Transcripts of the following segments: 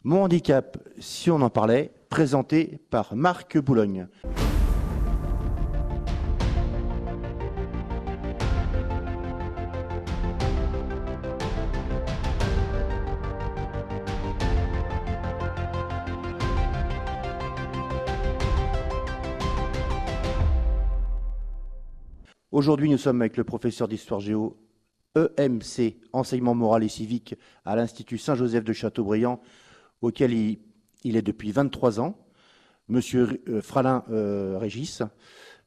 Mon handicap, si on en parlait, présenté par Marc Boulogne. Aujourd'hui, nous sommes avec le professeur d'histoire géo EMC, enseignement moral et civique à l'Institut Saint-Joseph de Châteaubriand, auquel il est depuis 23 ans, Monsieur Fralin Régis.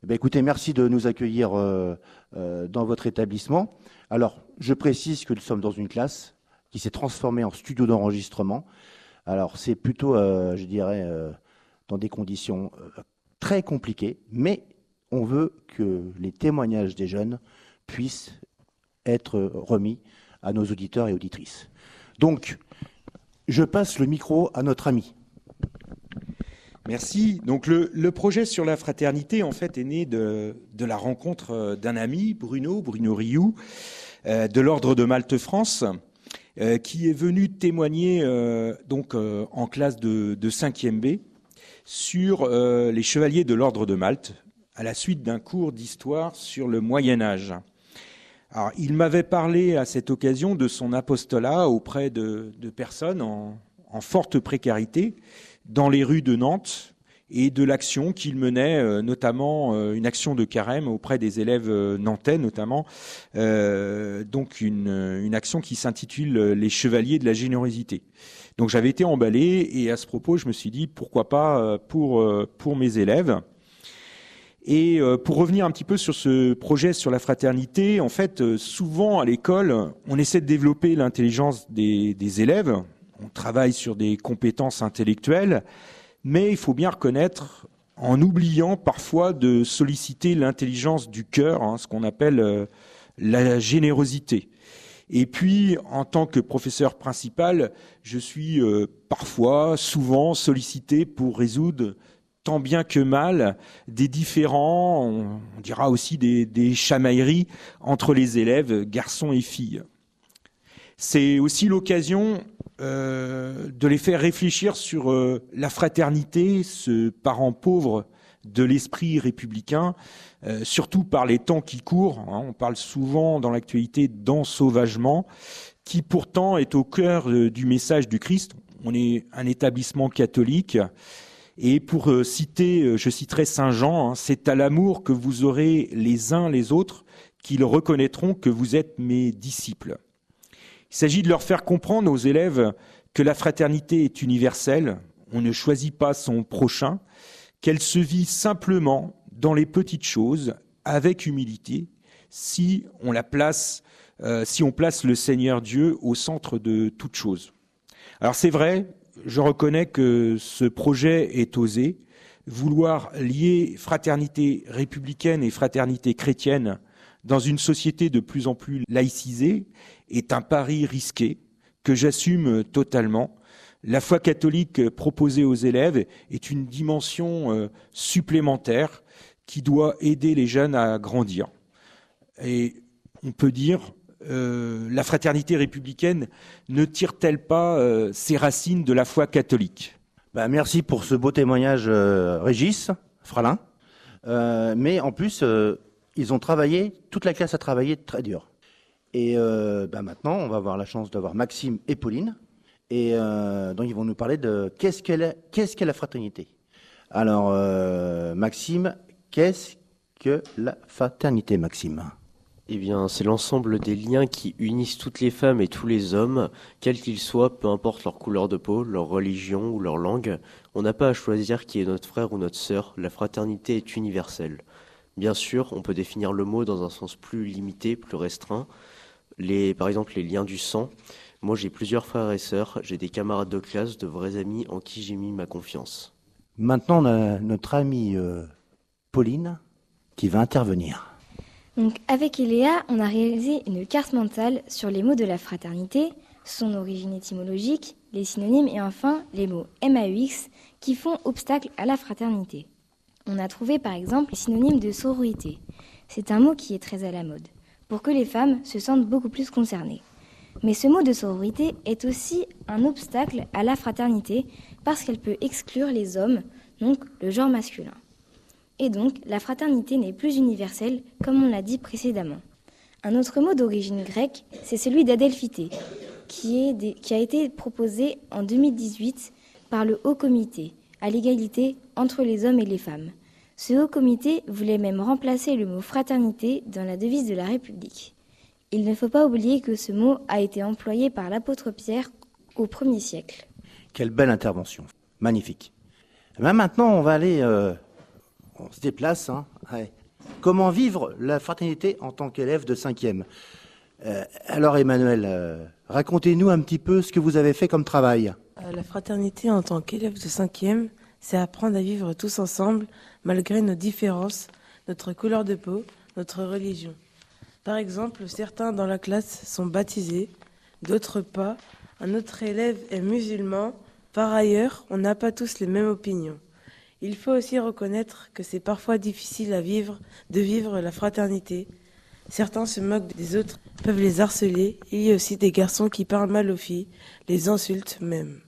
Écoutez, merci de nous accueillir dans votre établissement. Alors, je précise que nous sommes dans une classe qui s'est transformée en studio d'enregistrement. Alors, c'est plutôt, je dirais, dans des conditions très compliquées, mais on veut que les témoignages des jeunes puissent être remis à nos auditeurs et auditrices. Donc, je passe le micro à notre ami. Merci. Donc, le projet sur la fraternité, en fait, est né de la rencontre d'un ami, Bruno Rioux, de l'Ordre de Malte France, qui est venu témoigner en classe de 5e B sur les chevaliers de l'Ordre de Malte, à la suite d'un cours d'histoire sur le Moyen-Âge. Alors, il m'avait parlé à cette occasion de son apostolat auprès de personnes en forte précarité dans les rues de Nantes et de l'action qu'il menait, notamment une action de carême auprès des élèves nantais, notamment, donc une action qui s'intitule « Les chevaliers de la générosité ». Donc j'avais été emballé et à ce propos, je me suis dit pourquoi pas pour mes élèves. Et pour revenir un petit peu sur ce projet sur la fraternité, en fait, souvent à l'école, on essaie de développer l'intelligence des élèves, on travaille sur des compétences intellectuelles, mais il faut bien reconnaître, en oubliant parfois de solliciter l'intelligence du cœur, ce qu'on appelle la générosité. Et puis, en tant que professeur principal, je suis souvent sollicité pour résoudre tant bien que mal des différends, on dira aussi des chamailleries entre les élèves, garçons et filles. C'est aussi l'occasion de les faire réfléchir sur la fraternité, ce parent pauvre de l'esprit républicain, surtout par les temps qui courent. On parle souvent dans l'actualité d'ensauvagement, qui pourtant est au cœur du message du Christ. On est un établissement catholique. Et pour citer, je citerai Saint Jean, c'est à l'amour que vous aurez les uns les autres qu'ils reconnaîtront que vous êtes mes disciples. Il s'agit de leur faire comprendre aux élèves que la fraternité est universelle, on ne choisit pas son prochain, qu'elle se vit simplement dans les petites choses, avec humilité, si on place le Seigneur Dieu au centre de toute chose. Alors c'est vrai, je reconnais que ce projet est osé. Vouloir lier fraternité républicaine et fraternité chrétienne dans une société de plus en plus laïcisée est un pari risqué que j'assume totalement. La foi catholique proposée aux élèves est une dimension supplémentaire qui doit aider les jeunes à grandir. Et on peut dire la fraternité républicaine ne tire-t-elle pas ses racines de la foi catholique ? Merci pour ce beau témoignage, Régis, Fralin. Mais en plus, ils ont travaillé, toute la classe a travaillé très dur. Et maintenant, on va avoir la chance d'avoir Maxime et Pauline. Et donc, ils vont nous parler de qu'est-ce qu'est la fraternité. Alors, Maxime, qu'est-ce que la fraternité, Maxime ? Eh bien, c'est l'ensemble des liens qui unissent toutes les femmes et tous les hommes, quels qu'ils soient, peu importe leur couleur de peau, leur religion ou leur langue. On n'a pas à choisir qui est notre frère ou notre sœur, la fraternité est universelle. Bien sûr, on peut définir le mot dans un sens plus limité, plus restreint. Par exemple, les liens du sang. Moi, j'ai plusieurs frères et sœurs, j'ai des camarades de classe, de vrais amis en qui j'ai mis ma confiance. Maintenant, on a notre amie Pauline qui va intervenir. Donc, avec Eléa, on a réalisé une carte mentale sur les mots de la fraternité, son origine étymologique, les synonymes et enfin les mots MAUX qui font obstacle à la fraternité. On a trouvé par exemple les synonymes de sororité. C'est un mot qui est très à la mode, pour que les femmes se sentent beaucoup plus concernées. Mais ce mot de sororité est aussi un obstacle à la fraternité parce qu'elle peut exclure les hommes, donc le genre masculin. Et donc, la fraternité n'est plus universelle, comme on l'a dit précédemment. Un autre mot d'origine grecque, c'est celui d'adelphité, qui a été proposé en 2018 par le Haut Comité à l'égalité entre les hommes et les femmes. Ce Haut Comité voulait même remplacer le mot fraternité dans la devise de la République. Il ne faut pas oublier que ce mot a été employé par l'apôtre Pierre au 1er siècle. Quelle belle intervention, magnifique. Maintenant, on va aller, on se déplace. Ouais. Comment vivre la fraternité en tant qu'élève de 5e? Alors Emmanuel, racontez-nous un petit peu ce que vous avez fait comme travail. La fraternité en tant qu'élève de 5e, c'est apprendre à vivre tous ensemble, malgré nos différences, notre couleur de peau, notre religion. Par exemple, certains dans la classe sont baptisés, d'autres pas. Un autre élève est musulman. Par ailleurs, on n'a pas tous les mêmes opinions. Il faut aussi reconnaître que c'est parfois difficile de vivre la fraternité. Certains se moquent des autres, peuvent les harceler. Il y a aussi des garçons qui parlent mal aux filles, les insultent même.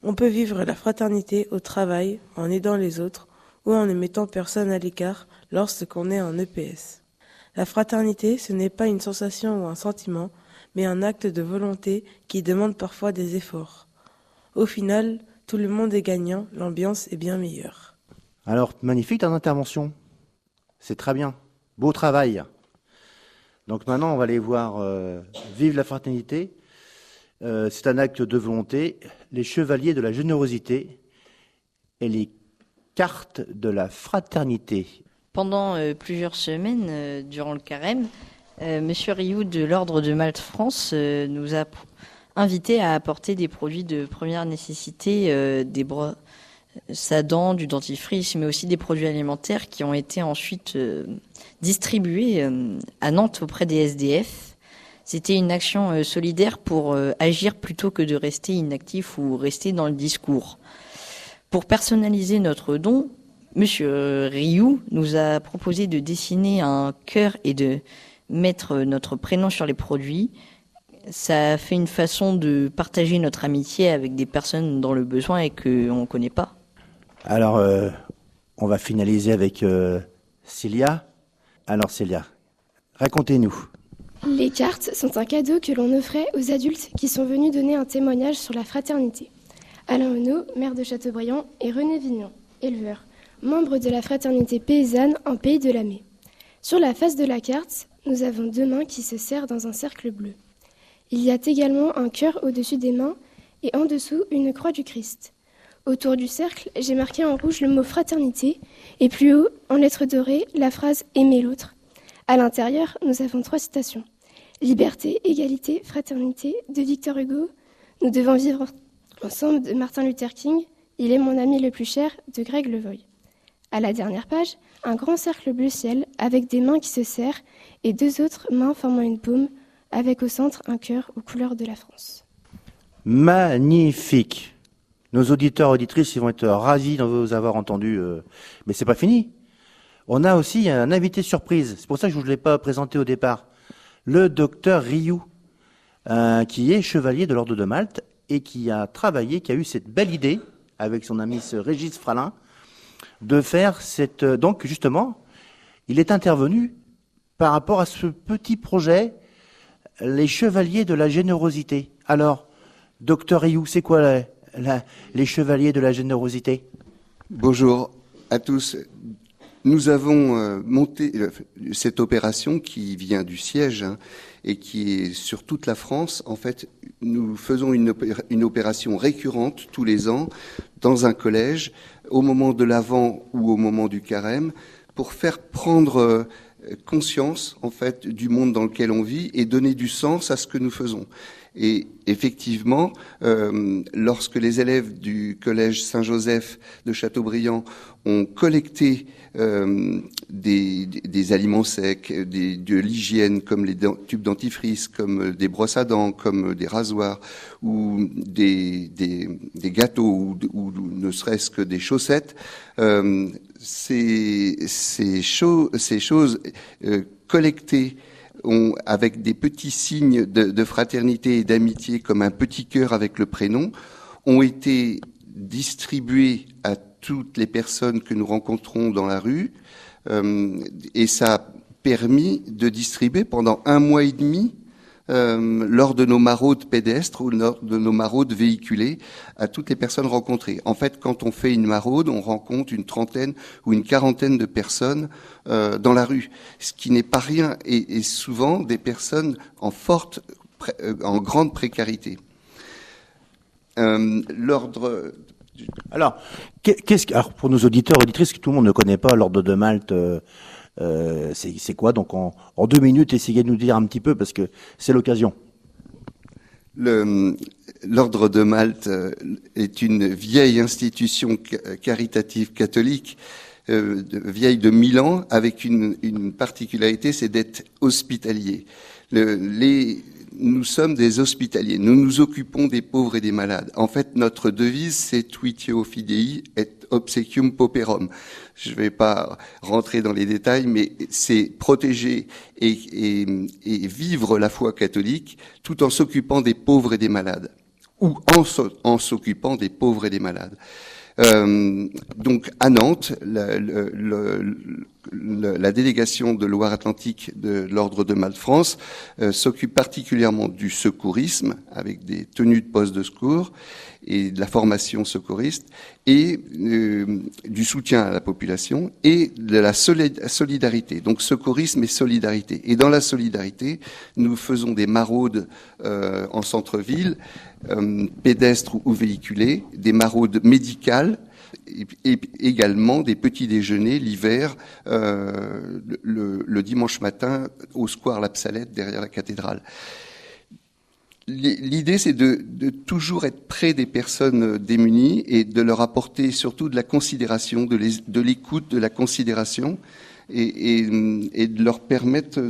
On peut vivre la fraternité au travail, en aidant les autres, ou en ne mettant personne à l'écart lorsqu'on est en EPS. La fraternité, ce n'est pas une sensation ou un sentiment, mais un acte de volonté qui demande parfois des efforts. Au final, tout le monde est gagnant, l'ambiance est bien meilleure. Alors, magnifique ton intervention. C'est très bien. Beau travail. Donc maintenant, on va aller voir Vive la fraternité. C'est un acte de volonté. Les chevaliers de la générosité et les cartes de la fraternité. Pendant plusieurs semaines, durant le carême, Monsieur Rioux de l'Ordre de Malte France nous a invités à apporter des produits de première nécessité, des brosses à dents, du dentifrice, mais aussi des produits alimentaires qui ont été ensuite distribués à Nantes auprès des SDF. C'était une action solidaire pour agir plutôt que de rester inactif ou rester dans le discours. Pour personnaliser notre don, Monsieur Rioux nous a proposé de dessiner un cœur et de mettre notre prénom sur les produits. Ça fait une façon de partager notre amitié avec des personnes dans le besoin et qu'on ne connaît pas. Alors, on va finaliser avec Célia. Alors Célia, racontez-nous. Les cartes sont un cadeau que l'on offrait aux adultes qui sont venus donner un témoignage sur la fraternité. Alain Honneau, maire de Châteaubriand, et René Vignon, éleveur, membre de la fraternité paysanne en Pays de la Mai. Sur la face de la carte, nous avons 2 mains qui se serrent dans un cercle bleu. Il y a également un cœur au-dessus des mains et en dessous une croix du Christ. Autour du cercle, j'ai marqué en rouge le mot fraternité et plus haut, en lettres dorées, la phrase « Aimer l'autre ». À l'intérieur, nous avons 3 citations. « Liberté, égalité, fraternité » de Victor Hugo. « Nous devons vivre ensemble » de Martin Luther King. « Il est mon ami le plus cher » de Greg Levoy. À la dernière page, un grand cercle bleu ciel avec des mains qui se serrent et 2 autres mains formant une paume avec au centre un cœur aux couleurs de la France. Magnifique. Nos auditeurs et auditrices ils vont être ravis de vous avoir entendu. Mais c'est pas fini. On a aussi un invité surprise. C'est pour ça que je ne vous l'ai pas présenté au départ. Le docteur Rioux, qui est chevalier de l'Ordre de Malte et qui a travaillé, qui a eu cette belle idée avec son ami Régis Fralin de faire cette... Donc justement, il est intervenu par rapport à ce petit projet, les chevaliers de la générosité. Alors, docteur Rioux, c'est quoi les chevaliers de la générosité? Bonjour à tous. Nous avons monté cette opération qui vient du siège et qui est sur toute la France. En fait, nous faisons une opération récurrente tous les ans dans un collège, au moment de l'Avent ou au moment du carême, pour faire prendre conscience en fait du monde dans lequel on vit et donner du sens à ce que nous faisons. Et effectivement, lorsque les élèves du collège Saint-Joseph de Châteaubriand ont collecté des aliments secs, de l'hygiène comme les tubes dentifrice, comme des brosses à dents, comme des rasoirs ou des gâteaux ou ne serait-ce que des chaussettes, ces choses collectées avec des petits signes de fraternité et d'amitié, comme un petit cœur avec le prénom, ont été distribués à toutes les personnes que nous rencontrons dans la rue, et ça a permis de distribuer pendant 1 mois et demi, lors de nos maraudes pédestres ou lors de nos maraudes véhiculées, à toutes les personnes rencontrées. En fait, quand on fait une maraude, on rencontre une trentaine ou une quarantaine de personnes dans la rue, ce qui n'est pas rien, et souvent des personnes en grande précarité. Alors, pour nos auditeurs et auditrices, que tout le monde ne connaît pas l'Ordre de Malte, c'est quoi? Donc en 2 minutes, essayez de nous dire un petit peu, parce que c'est l'occasion. L'Ordre de Malte est une vieille institution caritative catholique, vieille de 1000 ans, avec une particularité, c'est d'être hospitalier. Nous sommes des hospitaliers. Nous nous occupons des pauvres et des malades. En fait, notre devise, c'est Tuitio Fidei et Obsequium Pauperum. Je ne vais pas rentrer dans les détails, mais c'est protéger et vivre la foi catholique tout en s'occupant des pauvres et des malades, ou en s'occupant des pauvres et des malades. Donc à Nantes, la délégation de Loire-Atlantique de l'Ordre de Malte France s'occupe particulièrement du secourisme, avec des tenues de poste de secours et de la formation secouriste, et du soutien à la population et de la solidarité. Donc secourisme et solidarité. Et dans la solidarité, nous faisons des maraudes en centre-ville, pédestres ou véhiculés, des maraudes médicales, et également des petits déjeuners l'hiver, le dimanche matin au square La Psalette derrière la cathédrale. L'idée, c'est de toujours être près des personnes démunies et de leur apporter surtout de la considération, de l'écoute, de la considération, et de leur permettre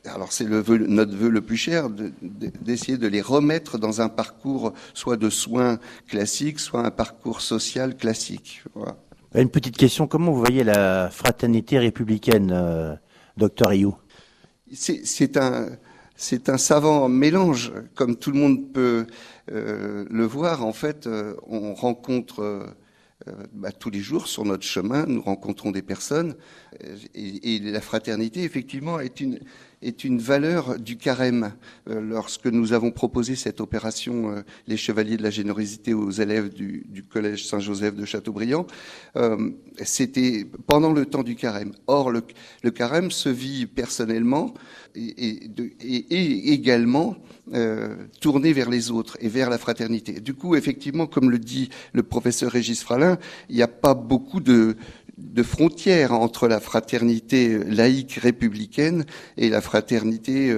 alors c'est notre vœu le plus cher, d'essayer de les remettre dans un parcours soit de soins classiques, soit un parcours social classique. Voilà. Une petite question, comment vous voyez la fraternité républicaine, docteur Rioux? C'est un savant mélange, comme tout le monde peut le voir. En fait, on rencontre tous les jours sur notre chemin, nous rencontrons des personnes, et la fraternité, effectivement, est une valeur du carême. Lorsque nous avons proposé cette opération, les Chevaliers de la Générosité aux élèves du Collège Saint-Joseph de Châteaubriand, c'était pendant le temps du carême. Or, le carême se vit personnellement et également tourné vers les autres et vers la fraternité. Du coup, effectivement, comme le dit le professeur Régis Fralin, il n'y a pas beaucoup de frontières entre la fraternité laïque républicaine et la fraternité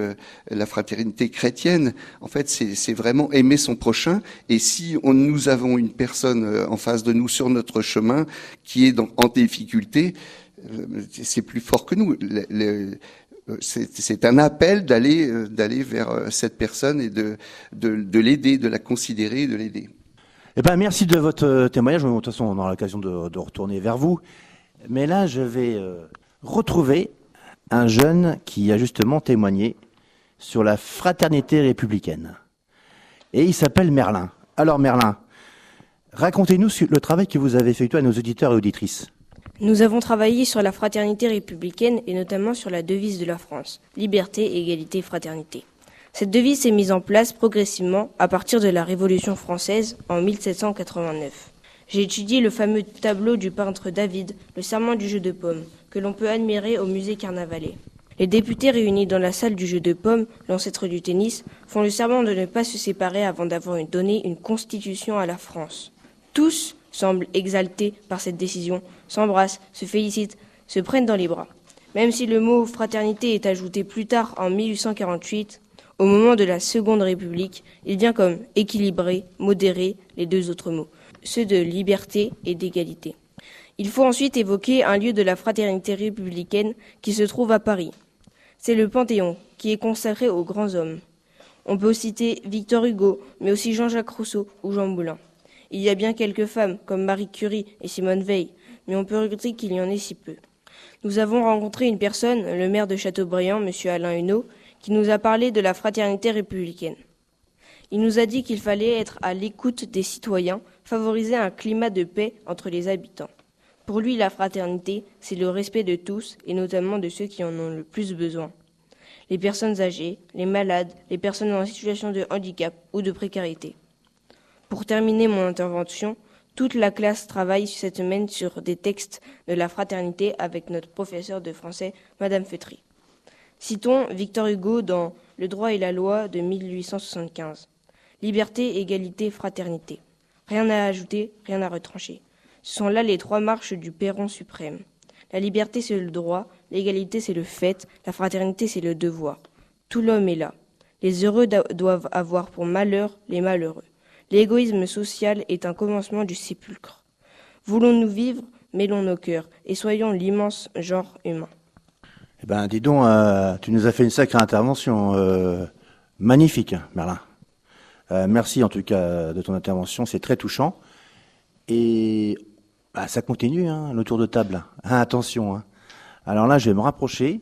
chrétienne. En fait, c'est vraiment aimer son prochain. Et si nous avons une personne en face de nous sur notre chemin qui est en difficulté, c'est plus fort que nous. C'est un appel d'aller vers cette personne et de l'aider, de la considérer et de l'aider. Eh ben, merci de votre témoignage. De toute façon, on aura l'occasion de retourner vers vous. Mais là, je vais retrouver un jeune qui a justement témoigné sur la fraternité républicaine. Et il s'appelle Merlin. Alors Merlin, racontez-nous le travail que vous avez effectué à nos auditeurs et auditrices. Nous avons travaillé sur la fraternité républicaine et notamment sur la devise de la France, liberté, égalité, fraternité. Cette devise s'est mise en place progressivement à partir de la Révolution française en 1789. J'ai étudié le fameux tableau du peintre David, le serment du jeu de paume, que l'on peut admirer au musée Carnavalet. Les députés réunis dans la salle du jeu de paume, l'ancêtre du tennis, font le serment de ne pas se séparer avant d'avoir donné une constitution à la France. Tous semblent exaltés par cette décision, s'embrassent, se félicitent, se prennent dans les bras. Même si le mot fraternité est ajouté plus tard en 1848, au moment de la Seconde République, il vient comme équilibrer, modérer les deux autres mots, ceux de liberté et d'égalité. Il faut ensuite évoquer un lieu de la fraternité républicaine qui se trouve à Paris. C'est le Panthéon, qui est consacré aux grands hommes. On peut citer Victor Hugo, mais aussi Jean-Jacques Rousseau ou Jean Moulin. Il y a bien quelques femmes, comme Marie Curie et Simone Veil, mais on peut regretter qu'il y en ait si peu. Nous avons rencontré une personne, le maire de Châteaubriand, M. Alain Huneau, qui nous a parlé de la fraternité républicaine. Il nous a dit qu'il fallait être à l'écoute des citoyens, favoriser un climat de paix entre les habitants. Pour lui, la fraternité, c'est le respect de tous, et notamment de ceux qui en ont le plus besoin. Les personnes âgées, les malades, les personnes en situation de handicap ou de précarité. Pour terminer mon intervention, toute la classe travaille cette semaine sur des textes de la fraternité avec notre professeur de français, Madame Feutry. Citons Victor Hugo dans Le droit et la loi de 1875. Liberté, égalité, fraternité. Rien à ajouter, rien à retrancher. Ce sont là les 3 marches du perron suprême. La liberté, c'est le droit, l'égalité, c'est le fait, la fraternité, c'est le devoir. Tout l'homme est là. Les heureux doivent avoir pour malheur les malheureux. L'égoïsme social est un commencement du sépulcre. Voulons-nous vivre, mêlons nos cœurs, et soyons l'immense genre humain. Eh ben, dis donc, tu nous as fait une sacrée intervention. Magnifique, Merlin. Merci en tout cas de ton intervention, c'est très touchant. Et ça continue, le tour de table. Attention. Alors là, je vais me rapprocher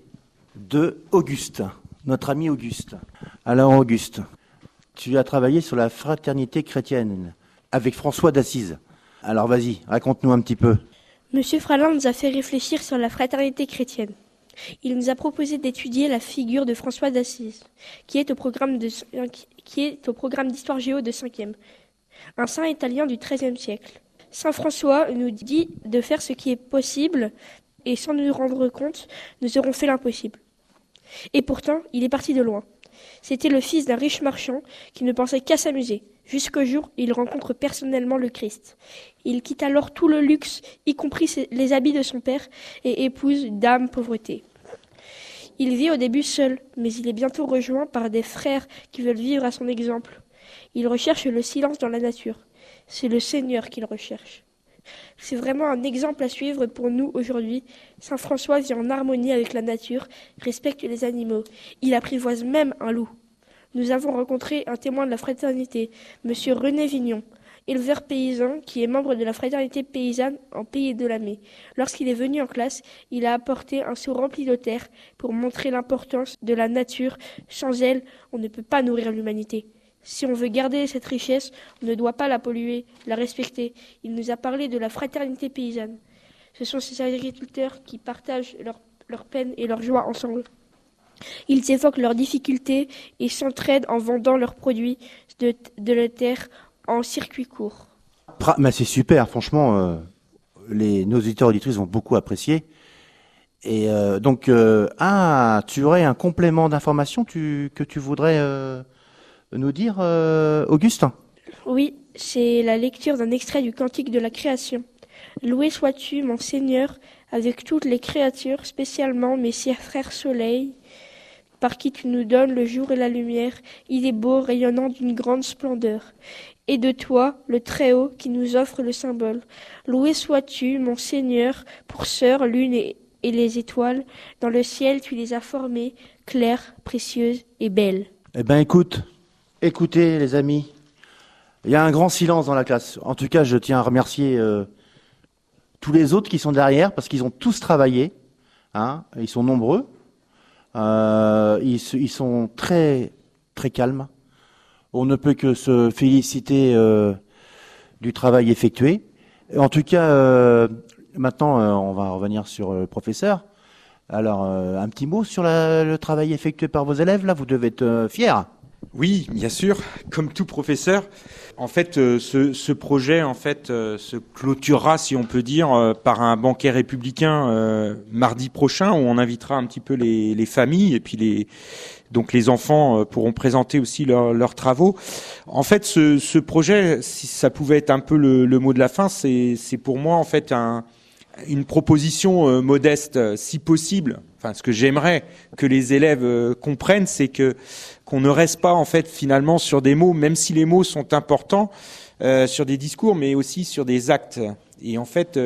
de Auguste, notre ami Auguste. Alors Auguste, tu as travaillé sur la fraternité chrétienne avec François d'Assise. Alors vas-y, raconte-nous un petit peu. Monsieur Fralin nous a fait réfléchir sur la fraternité chrétienne. Il nous a proposé d'étudier la figure de François d'Assise, qui est au programme d'histoire géo de 5e, un saint italien du XIIIe siècle. Saint François nous dit de faire ce qui est possible, et sans nous rendre compte, nous aurons fait l'impossible. Et pourtant, il est parti de loin. C'était le fils d'un riche marchand qui ne pensait qu'à s'amuser, jusqu'au jour où il rencontre personnellement le Christ. Il quitte alors tout le luxe, y compris les habits de son père, et épouse Dame Pauvreté. Il vit au début seul, mais il est bientôt rejoint par des frères qui veulent vivre à son exemple. Il recherche le silence dans la nature. C'est le Seigneur qu'il recherche. C'est vraiment un exemple à suivre pour nous aujourd'hui. Saint François vit en harmonie avec la nature, respecte les animaux. Il apprivoise même un loup. Nous avons rencontré un témoin de la fraternité, Monsieur René Vignon, éleveur paysan qui est membre de la fraternité paysanne en Pays de la Mai. Lorsqu'il est venu en classe, il a apporté un seau rempli de terre pour montrer l'importance de la nature. Sans elle, on ne peut pas nourrir l'humanité. Si on veut garder cette richesse, on ne doit pas la polluer, la respecter. Il nous a parlé de la fraternité paysanne. Ce sont ces agriculteurs qui partagent leur peine et leur joie ensemble. Ils évoquent leurs difficultés et s'entraident en vendant leurs produits de la terre en circuit court. Mais c'est super, franchement, nos auditeurs et auditrices vont beaucoup apprécier. Et donc, tu aurais un complément d'information que tu voudrais nous dire, Auguste ? Oui, c'est la lecture d'un extrait du Cantique de la Création. Loué sois-tu, mon Seigneur, avec toutes les créatures, spécialement mes frères soleil, par qui tu nous donnes le jour et la lumière. Il est beau, rayonnant d'une grande splendeur. Et de toi, le Très-Haut, qui nous offre le symbole. Loué sois-tu, mon Seigneur, pour sœurs, lune et les étoiles. Dans le ciel, tu les as formées, claires, précieuses et belles. Eh bien, écoutez, les amis, il y a un grand silence dans la classe. En tout cas, je tiens à remercier tous les autres qui sont derrière, parce qu'ils ont tous travaillé. Ils sont nombreux. Ils sont très, très calmes. On ne peut que se féliciter du travail effectué. En tout cas, maintenant, on va revenir sur le professeur. Alors, un petit mot sur le travail effectué par vos élèves. Là, vous devez être fiers. Oui, bien sûr, comme tout professeur. En fait, ce projet se clôturera, si on peut dire, par un banquet républicain mardi prochain, où on invitera un petit peu les familles et puis donc les enfants pourront présenter aussi leurs travaux. En fait, ce projet, si ça pouvait être un peu le mot de la fin, c'est pour moi en fait une proposition modeste, si possible. Enfin, ce que j'aimerais que les élèves comprennent, c'est qu'on ne reste pas en fait finalement sur des mots, même si les mots sont importants, sur des discours, mais aussi sur des actes. Et en fait,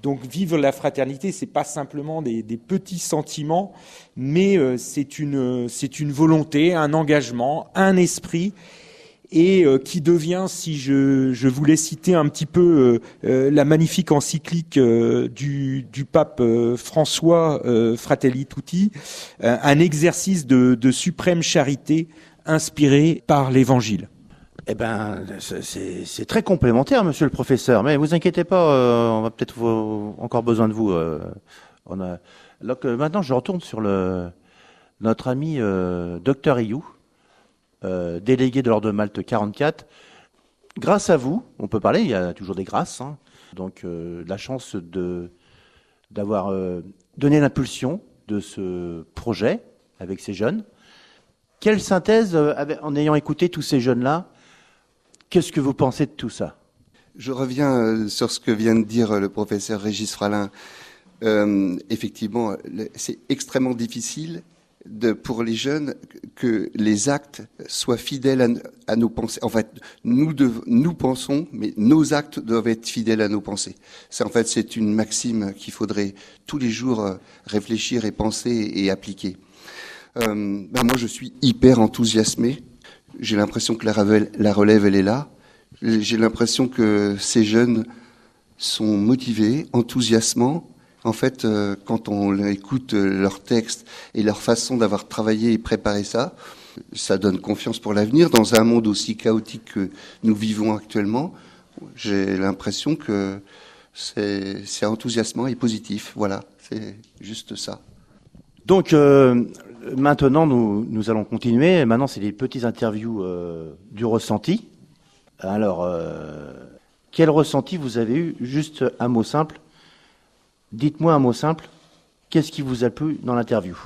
donc vivre la fraternité, c'est pas simplement des petits sentiments, mais c'est une volonté, un engagement, un esprit. et qui devient, si je voulais citer un petit peu la magnifique encyclique du pape François, Fratelli Tutti, un exercice de suprême charité inspiré par l'Évangile. Eh ben, c'est très complémentaire, monsieur le professeur. Mais vous inquiétez pas, on va peut-être encore besoin de vous. Donc, maintenant, je retourne sur notre ami Dr Rioux, délégué de l'Ordre de Malte 44. Grâce à vous, on peut parler, il y a toujours des grâces. Hein. Donc, la chance d'avoir donné l'impulsion de ce projet avec ces jeunes. Quelle synthèse, en ayant écouté tous ces jeunes-là, qu'est-ce que vous pensez de tout ça? Je reviens sur ce que vient de dire le professeur Régis Fralin. Effectivement, c'est extrêmement difficile pour les jeunes que les actes soient fidèles à nos pensées. En fait, nous pensons, mais nos actes doivent être fidèles à nos pensées. C'est une maxime qu'il faudrait tous les jours réfléchir et penser et appliquer. Moi, je suis hyper enthousiasmé. J'ai l'impression que la relève, elle est là. J'ai l'impression que ces jeunes sont motivés, enthousiasmants. En fait, quand on écoute leurs textes et leur façon d'avoir travaillé et préparé ça, ça donne confiance pour l'avenir. Dans un monde aussi chaotique que nous vivons actuellement, j'ai l'impression que c'est enthousiasmant et positif. Voilà, c'est juste ça. Donc, maintenant, nous allons continuer. Maintenant, c'est les petites interviews du ressenti. Alors, quel ressenti vous avez eu? Juste un mot simple. Dites-moi un mot simple. Qu'est-ce qui vous a plu dans l'interview?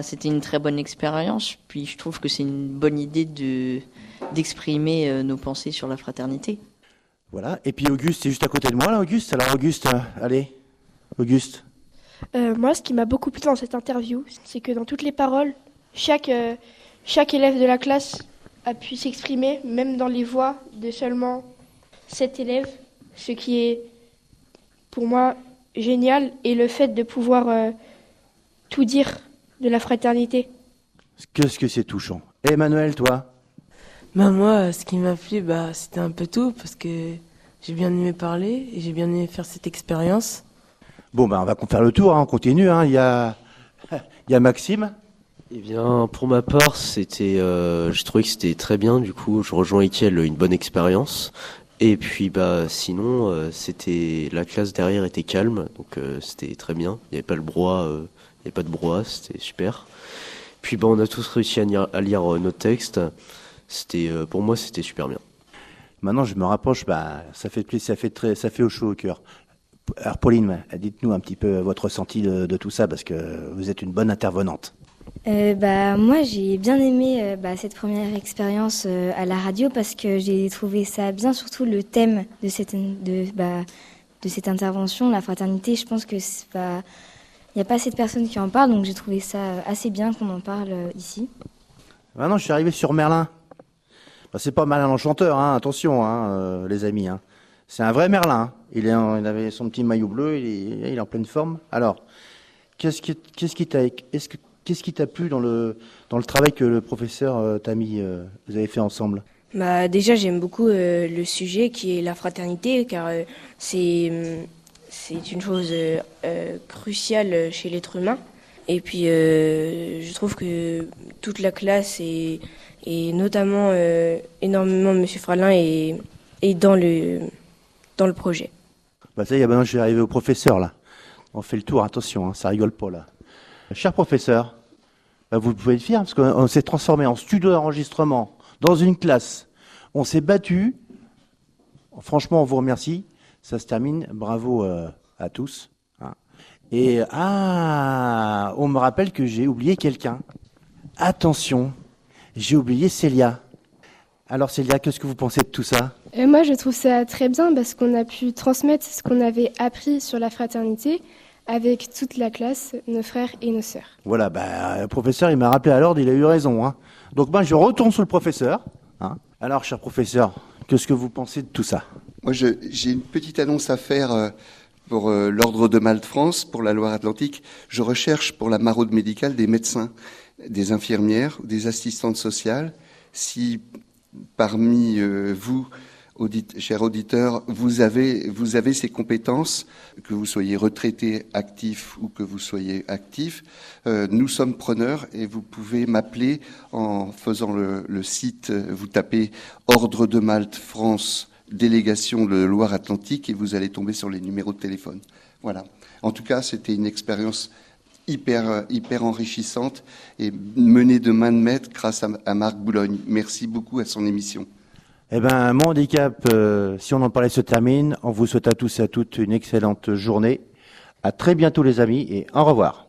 C'était une très bonne expérience. Puis je trouve que c'est une bonne idée d'exprimer nos pensées sur la fraternité. Voilà. Et puis Auguste, c'est juste à côté de moi là, Auguste. Alors Auguste, allez, Auguste. Moi, ce qui m'a beaucoup plu dans cette interview, c'est que dans toutes les paroles, chaque élève de la classe a pu s'exprimer, même dans les voix de seulement 7 élèves, ce qui est pour moi génial, et le fait de pouvoir tout dire de la fraternité. Qu'est-ce que c'est touchant. Et Emmanuel, toi? Moi, ce qui m'a plu, c'était un peu tout, parce que j'ai bien aimé parler et j'ai bien aimé faire cette expérience. Bon, on va faire le tour, hein, on continue. Hein. Il y a Maxime. Eh bien, pour ma part, j'ai trouvé que c'était très bien. Du coup, je rejoins Ekel, une bonne expérience. Et puis, sinon, la classe derrière était calme, donc c'était très bien. Il n'y avait pas de brouhaha, c'était super. Puis, on a tous réussi à lire nos textes. Pour moi, c'était super bien. Maintenant, je me rapproche. Ça fait au chaud au cœur. Alors, Pauline, dites-nous un petit peu votre ressenti de tout ça, parce que vous êtes une bonne intervenante. Moi, j'ai bien aimé cette première expérience à la radio, parce que j'ai trouvé ça bien, surtout le thème de cette intervention, la fraternité. Je pense que il n'y a pas assez de personnes qui en parlent, donc j'ai trouvé ça assez bien qu'on en parle ici. Maintenant, je suis arrivé sur Merlin. C'est pas Merlin l'Enchanteur, hein, attention, les amis. Hein. C'est un vrai Merlin. Il avait son petit maillot bleu, il est en pleine forme. Alors, qu'est-ce qui t'a plu dans le travail que le professeur t'a mis, vous avez fait ensemble? Déjà, j'aime beaucoup le sujet qui est la fraternité, car c'est une chose cruciale chez l'être humain. Et puis, je trouve que toute la classe et notamment énormément M. Fralin est dans le projet. Ça y est, maintenant je suis arrivé au professeur là. On fait le tour, attention, hein, ça rigole pas là. Cher professeur, vous pouvez être fier parce qu'on s'est transformé en studio d'enregistrement dans une classe. On s'est battu. Franchement, on vous remercie. Ça se termine. Bravo à tous. Hein. Et on me rappelle que j'ai oublié quelqu'un. Attention, j'ai oublié Célia. Alors Célia, qu'est-ce que vous pensez de tout ça? Moi, je trouve ça très bien parce qu'on a pu transmettre ce qu'on avait appris sur la fraternité avec toute la classe, nos frères et nos sœurs. Voilà, le professeur, il m'a rappelé à l'ordre, il a eu raison. Hein. Donc je retourne sur le professeur. Hein. Alors, cher professeur, qu'est-ce que vous pensez de tout ça? Moi, j'ai une petite annonce à faire pour l'Ordre de Malte France, pour la Loire-Atlantique. Je recherche pour la maraude médicale des médecins, des infirmières, des assistantes sociales. Si parmi vous, chers auditeurs, vous avez ces compétences, que vous soyez retraité actif ou que vous soyez actif. Nous sommes preneurs et vous pouvez m'appeler en faisant le site, vous tapez Ordre de Malte France, délégation de Loire-Atlantique, et vous allez tomber sur les numéros de téléphone. Voilà. En tout cas, c'était une expérience hyper enrichissante et menée de main de maître grâce à Marc Boulogne. Merci beaucoup à son émission. Eh ben, mon handicap, si on en parlait, se termine. On vous souhaite à tous et à toutes une excellente journée. À très bientôt, les amis, et au revoir.